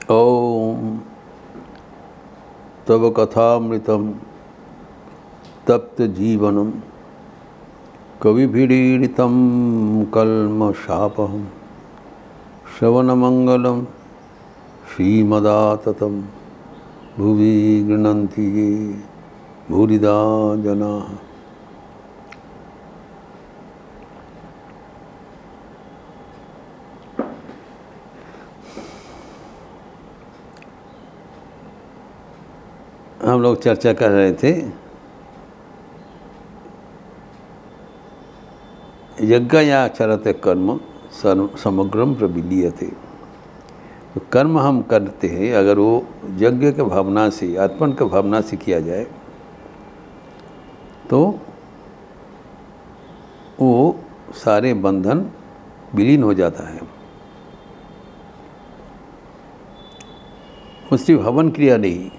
ओम तव कथामृतम तप्त जीवनम कविभिरीडितं कल्मषापहं श्रवणमंगलम श्रीमदाततं भुवि गृह्णन्ति ये भूरिदा जनाः। हम लोग चर्चा कर रहे थे यज्ञ या चरते कर्म समग्रम प्रविलीयते। तो कर्म हम करते हैं, अगर वो यज्ञ के भावना से, अर्पण के भावना से किया जाए तो वो सारे बंधन विलीन हो जाता है। उसकी हवन क्रिया नहीं,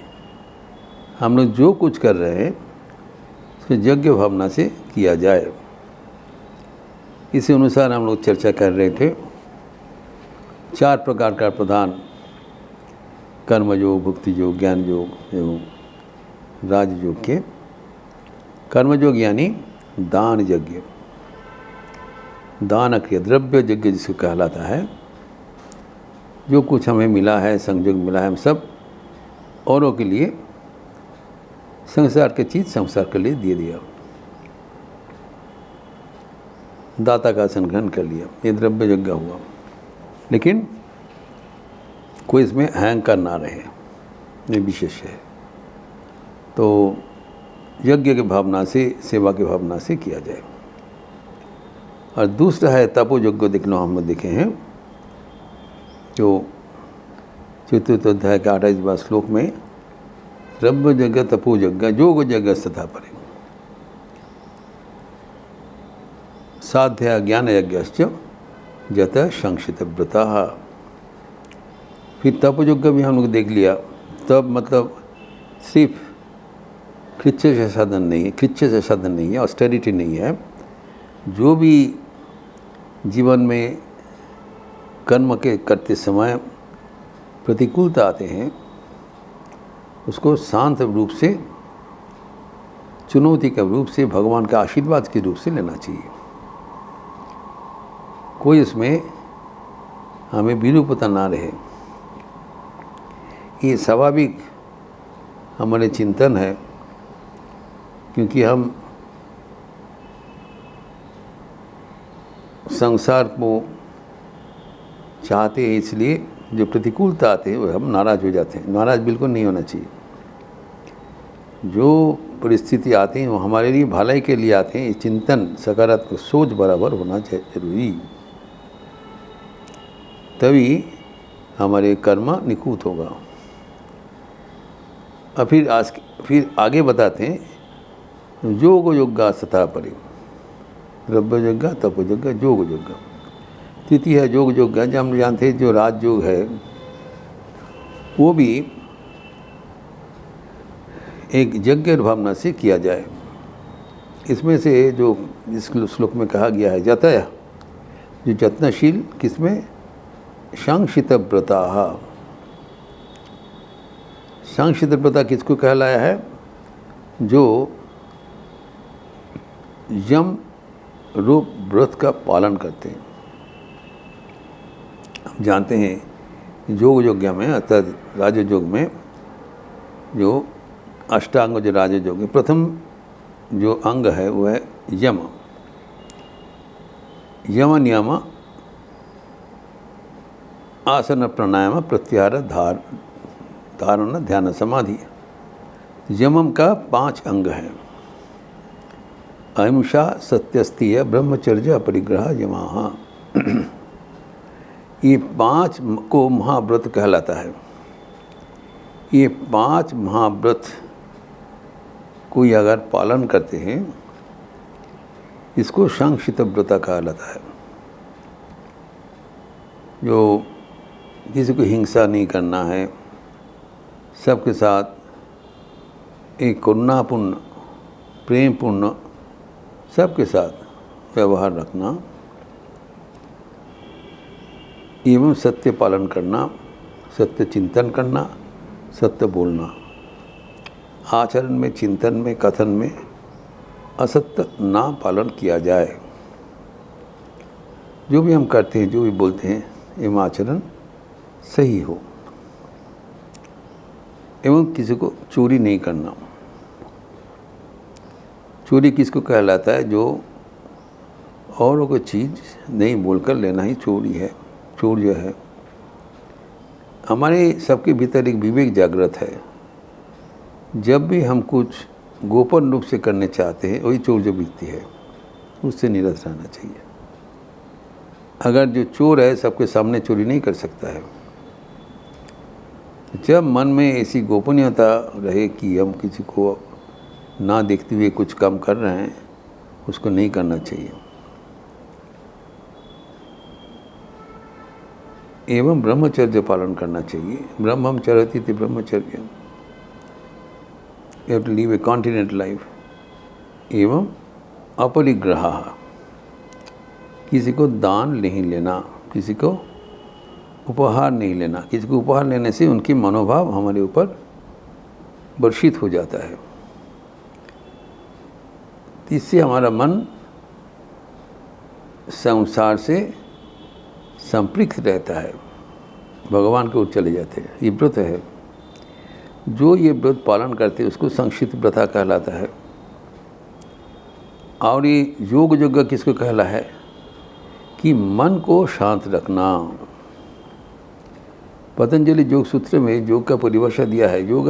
हम लोग जो कुछ कर रहे हैं उसको यज्ञ भावना से किया जाए, इसी अनुसार हम लोग चर्चा कर रहे थे। 4 प्रकार का प्रधान कर्म योग, भक्ति योग, ज्ञान योग एवं राज योग के। कर्म योग यानी दान यज्ञ, दान क्रिया, द्रव्य यज्ञ जिसको कहलाता है। जो कुछ हमें मिला है, संयोग मिला है, हम सब औरों के लिए, संसार के चीज़ संसार के लिए दे दिया, दाता का आसन ग्रहण कर लिया, ये द्रव्य यज्ञ हुआ। लेकिन कोई इसमें अहंकार ना रहे, ये विशेष है। तो यज्ञ की भावना से, सेवा की भावना से किया जाए। और दूसरा है तपो यज्ञ। देखना हम देखे हैं जो चतुर्थ अध्याय के 28वां श्लोक में, द्रव्य यज्ञ तपो यज्ञ योग यज्ञ तथा परे साध्य ज्ञान यज्ञश्च जत संक्षिप्त व्रता। फिर तप यज्ञ भी हम लोग देख लिया। तप मतलब सिर्फ खिच्चे से साधन नहीं है, खिच्चे से साधन नहीं है, ऑस्टेरिटी नहीं है। जो भी जीवन में कर्म के करते समय प्रतिकूलता आते हैं उसको शांत रूप से, चुनौती के रूप से, भगवान के आशीर्वाद के रूप से लेना चाहिए। कोई इसमें हमें विरूपता ना रहे, ये स्वाभाविक हमारे चिंतन है। क्योंकि हम संसार को चाहते हैं, इसलिए जो प्रतिकूलता आते हैं वो हम नाराज़ हो जाते हैं। नाराज़ बिल्कुल नहीं होना चाहिए। जो परिस्थिति आती हैं वो हमारे लिए भलाई के लिए आते हैं। चिंतन, सकारात्मक सोच बराबर होना जरूरी, तभी हमारे कर्म निखूत होगा। और फिर आगे बताते हैं योग यज्ञ तथा परे, द्रव्य यज्ञ, तप यज्ञ, योग यज्ञ। तृतीय है योग यज्ञ। जब हम जानते हैं जो राज योग है वो भी एक यज्ञ भावना से किया जाए। इसमें से जो इस श्लोक में कहा गया है जतय, जो यत्नशील, किसमें? संक्षिप्त व्रता। संक्षिप्त व्रता किसको कहलाया है? जो यम रूप व्रत का पालन करते हैं। हम जानते हैं योग यज्ञ में, अर्थात राजयोग में, जो अष्टांग जो राजयोग में प्रथम जो अंग है वो है यम। यम नियम आसन प्राणायाम प्रत्याहार धारण ध्यान समाधि। यमम का 5 अंग हैं। अहिंसा, सत्यस्तीय, ब्रह्मचर्य, अपरिग्रह, यमाः। ये 5 को महाव्रत कहलाता है। ये 5 महाव्रत कोई अगर पालन करते हैं इसको संक्षिप्त व्रत कहलाता है। जो किसी को हिंसा नहीं करना है, सबके साथ एक करुणापूर्ण, प्रेमपूर्ण, सबके साथ व्यवहार रखना एवं सत्य पालन करना, सत्य चिंतन करना, सत्य बोलना, आचरण में, चिंतन में, कथन में असत्य ना पालन किया जाए। जो भी हम करते हैं, जो भी बोलते हैं, एवं आचरण सही हो। एवं किसी को चोरी नहीं करना। चोरी किसको कहलाता है? जो औरों को चीज़ नहीं बोलकर लेना ही चोरी है। चोर जो है, हमारे सबके भीतर एक विवेक जागृत है। जब भी हम कुछ गोपन रूप से करने चाहते हैं, वही चोर जो दिखती है, उससे निरत रहना चाहिए। अगर जो चोर है सबके सामने चोरी नहीं कर सकता है। जब मन में ऐसी गोपनीयता रहे कि हम किसी को ना देखते हुए कुछ काम कर रहे हैं, उसको नहीं करना चाहिए। एवं ब्रह्मचर्य पालन करना चाहिए। ब्रह्मचर्यति इति ब्रह्मचर्य, you have to leave a continent life. एवं अपरिग्रह, किसी को दान नहीं लेना, किसी को उपहार नहीं लेना। किसी को उपहार लेने से उनकी मनोभाव हमारे ऊपर वर्षित हो जाता है। इससे हमारा मन संसार से संपृक्त रहता है, भगवान की ओर चले जाते हैं। ये व्रत है, जो ये व्रत पालन करते हैं उसको संक्षिप्त व्रता कहलाता है। और ये योग यज्ञ किसको कहला है? कि मन को शांत रखना। पतंजलि योग सूत्र में योग का परिभाषा दिया है, योग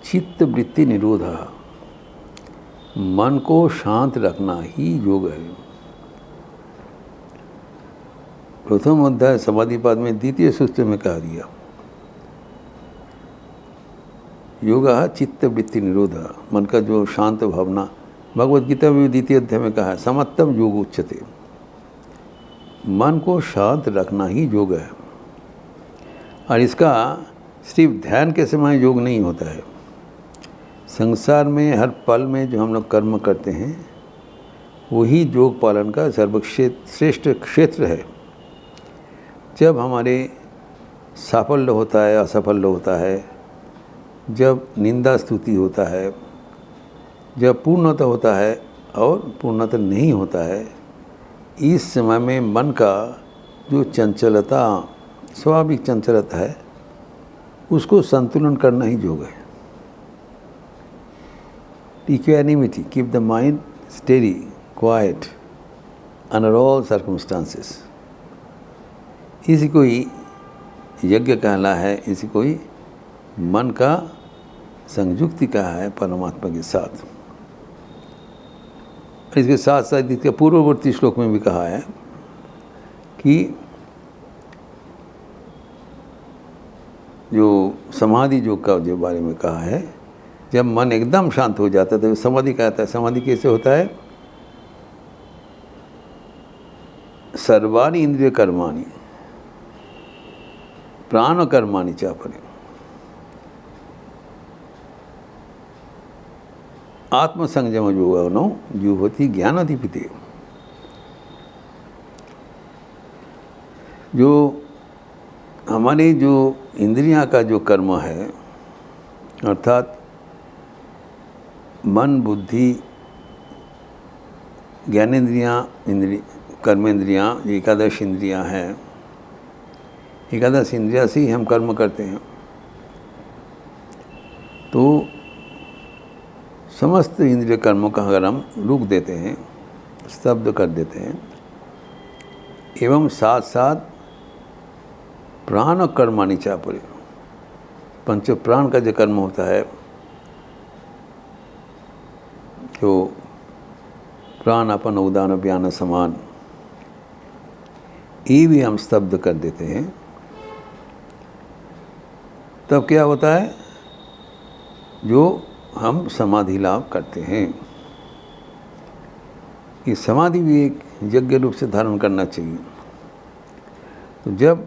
चित्त वृत्ति निरोध। मन को शांत रखना ही योग है। प्रथम अध्याय समाधिपाद में द्वितीय सूत्र में कहा दिया, योग चित्त वृत्ति निरोध, मन का जो शांत भावना। भगवद गीता में द्वितीय अध्याय में कहा है, समत्तम योग उच्यते। मन को शांत रखना ही योग है। और इसका सिर्फ ध्यान के समय योग नहीं होता है। संसार में हर पल में जो हम लोग कर्म करते हैं, वही योग पालन का सर्वश्रेष्ठ क्षेत्र है। जब हमारे साफल्य होता है, असफल्य होता है, जब निंदा स्तुति होता है, जब पूर्णता होता है और पूर्णता नहीं होता है, इस समय में मन का जो चंचलता, स्वाभाविक चंचलता है, उसको संतुलन करना ही योग है। Equanimity, keep the mind steady, quite under all circumstances. इसी को ही यज्ञ कहला है, इसी को ही मन का संयुक्ति कहा है परमात्मा के साथ। इसके साथ साथ इसके पूर्ववर्ती श्लोक में भी कहा है कि जो समाधि योग का जो बारे में कहा है, जब मन एकदम शांत हो जाता है तो समाधि कहता है। समाधि कैसे होता है? सर्वाणि इंद्रिय कर्माणि प्राण कर्माणि चापरे, आत्मसंयम योगनो जुहोति ज्ञानाधिपति। जो हमारी जो इंद्रियां का जो कर्म है, अर्थात मन, बुद्धि, ज्ञानेंद्रियां, कर्मेंद्रियां, एकादश इंद्रियां हैं। एकादश इंद्रिया से ही हम कर्म करते हैं। तो समस्त इंद्रिय कर्मों का अगर हम रोक देते हैं, स्तब्ध कर देते हैं, एवं साथ साथ प्राण कर्माणि चापरे, पंच प्राण का जो कर्म होता है, जो प्राण अपन उदान व्यान समान, ये भी हम स्तब्ध कर देते हैं, तब क्या होता है? जो हम समाधि लाभ करते हैं। ये समाधि भी एक यज्ञ रूप से धारण करना चाहिए। तो जब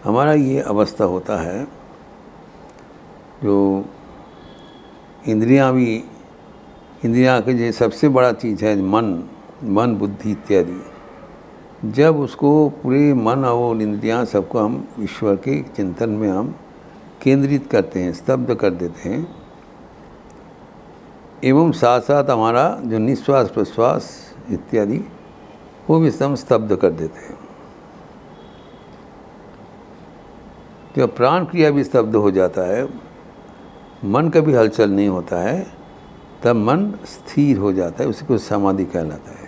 हमारा ये अवस्था होता है, जो इंद्रियां की जो सबसे बड़ा चीज़ है मन, बुद्धि इत्यादि, जब उसको पूरे मन और इंद्रियां सबको हम ईश्वर के चिंतन में हम केंद्रित करते हैं, स्तब्ध कर देते हैं, एवं साथ साथ हमारा जो निश्वास प्रश्वास इत्यादि वो भी हम स्तब्ध कर देते हैं, तो प्राण क्रिया भी स्तब्ध हो जाता है, मन का भी हलचल नहीं होता है, तब मन स्थिर हो जाता है, उसी को समाधि कहलाता है।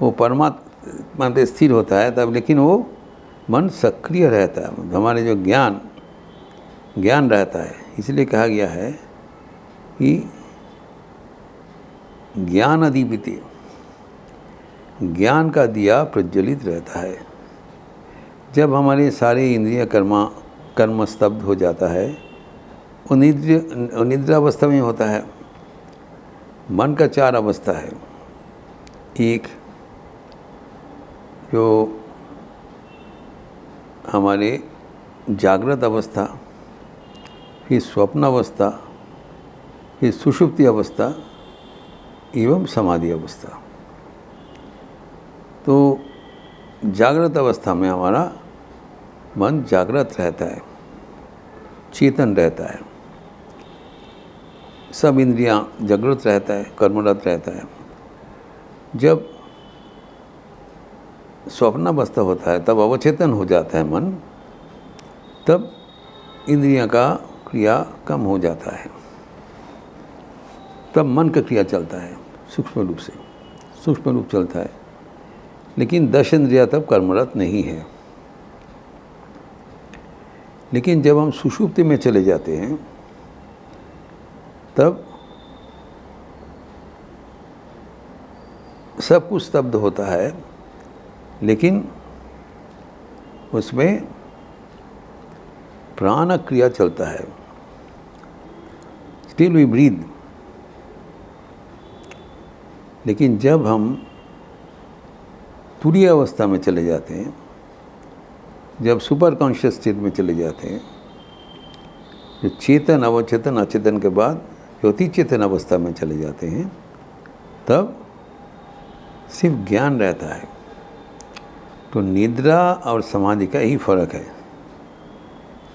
वो परमात्मा पे स्थिर होता है तब, लेकिन वो मन सक्रिय रहता है, हमारे जो ज्ञान रहता है। इसलिए कहा गया है कि ज्ञान अधिपति, ज्ञान का दिया प्रज्वलित रहता है। जब हमारे सारे इंद्रिय कर्म स्तब्ध हो जाता है, वो निद्रा अवस्था में होता है। मन का 4 अवस्था है, एक जो हमारे जागृत अवस्था, फिर स्वप्न अवस्था, फिर सुषुप्ति अवस्था एवं समाधि अवस्था। तो जागृत अवस्था में हमारा मन जागृत रहता है, चेतन रहता है, सब इंद्रियां जागृत रहता है, कर्मरत रहता है। जब स्वप्नावस्था होता है तब अवचेतन हो जाता है मन, तब इंद्रियों का क्रिया कम हो जाता है, तब मन का क्रिया चलता है सूक्ष्म रूप चलता है, लेकिन 10 इंद्रियां तब कर्मरत नहीं है। लेकिन जब हम सुषुप्ति में चले जाते हैं तब सब कुछ स्तब्ध होता है, लेकिन उसमें प्राण क्रिया चलता है, स्टिल वी ब्रीथ। लेकिन जब हम तुरीय अवस्था में चले जाते हैं, जब सुपर कॉन्शियस स्टेट में चले जाते हैं, जो चेतन अवचेतन अचेतन के बाद ज्योति चेतन अवस्था में चले जाते हैं, तब सिर्फ ज्ञान रहता है। तो निद्रा और समाधि का यही फर्क है।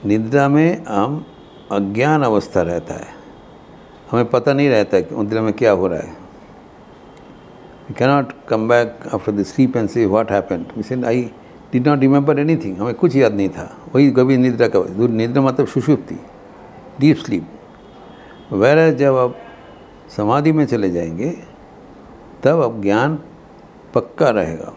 निद्रा में हम अज्ञान अवस्था रहता है, हमें पता नहीं रहता कि निद्रा में क्या हो रहा है। We cannot come back after the sleep and say what happened. We said I did not remember anything. हमें कुछ याद नहीं था। वही गंभीर निद्रा का, निद्रा मतलब सुषुप्ति, डीप स्लीप। वैसे जब आप समाधि में चले जाएंगे तब अब ज्ञान पक्का रहेगा।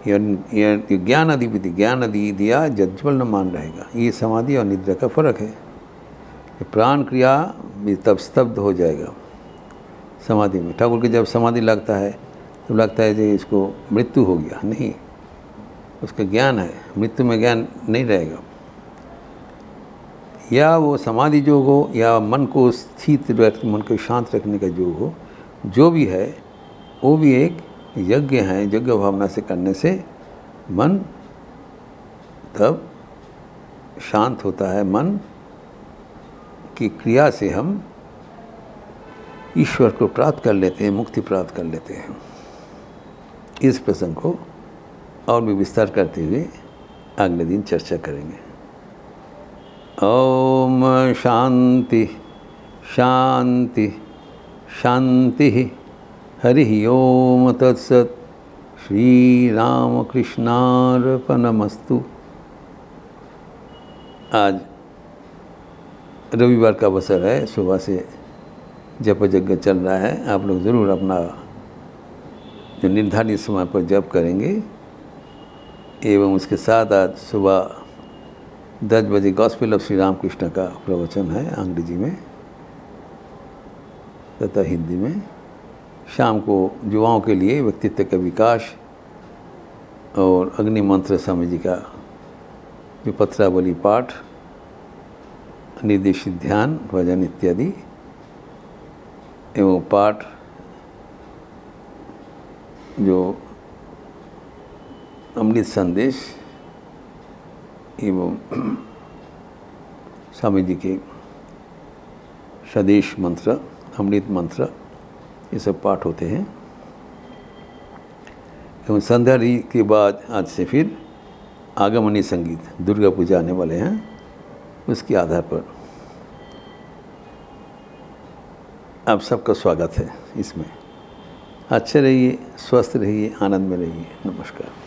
यह ज्ञान अधिपति, ज्ञान अधि दिया जज्वल न मान रहेगा। ये समाधि और निद्रा का फर्क है। प्राण क्रिया भी तब स्तब्ध हो जाएगा समाधि में। ठाकुर की जब समाधि लगता है तो लगता है कि इसको मृत्यु हो गया, नहीं, उसका ज्ञान है। मृत्यु में ज्ञान नहीं रहेगा। या वो समाधि योग हो या मन को स्थिर, मन को शांत रखने का योग हो, जो भी है वो भी एक यज्ञ है। यज्ञ भावना से करने से मन तब शांत होता है। मन की क्रिया से हम ईश्वर को प्राप्त कर लेते हैं, मुक्ति प्राप्त कर लेते हैं। इस प्रसंग को और भी विस्तार करते हुए अगले दिन चर्चा करेंगे। ओम शांति शांति शांति। हरि ओम तत्सत। श्री राम कृष्णार्पणमस्तु। आज रविवार का अवसर है, सुबह से जप यज्ञ चल रहा है। आप लोग ज़रूर अपना जो निर्धारित समय पर जप करेंगे, एवं उसके साथ आज सुबह 10 बजे गॉस्पेल ऑफ श्री रामकृष्ण का प्रवचन है अंग्रेजी में तथा हिंदी में। शाम को युवाओं के लिए व्यक्तित्व का विकास और अग्नि मंत्र स्वामी जी का जो पत्रावली पाठ, निर्देशित ध्यान, भजन इत्यादि एवं पाठ जो अमृत संदेश एवं स्वामी जी के स्वदेश मंत्र, अमृत मंत्र, ये सब पाठ होते हैं। एवं संध्या के बाद आज से फिर आगमनी संगीत दुर्गा पूजा आने वाले हैं, उसके आधार पर आप सबका स्वागत है इसमें। अच्छे रहिए, स्वस्थ रहिए, आनंद में रहिए। नमस्कार।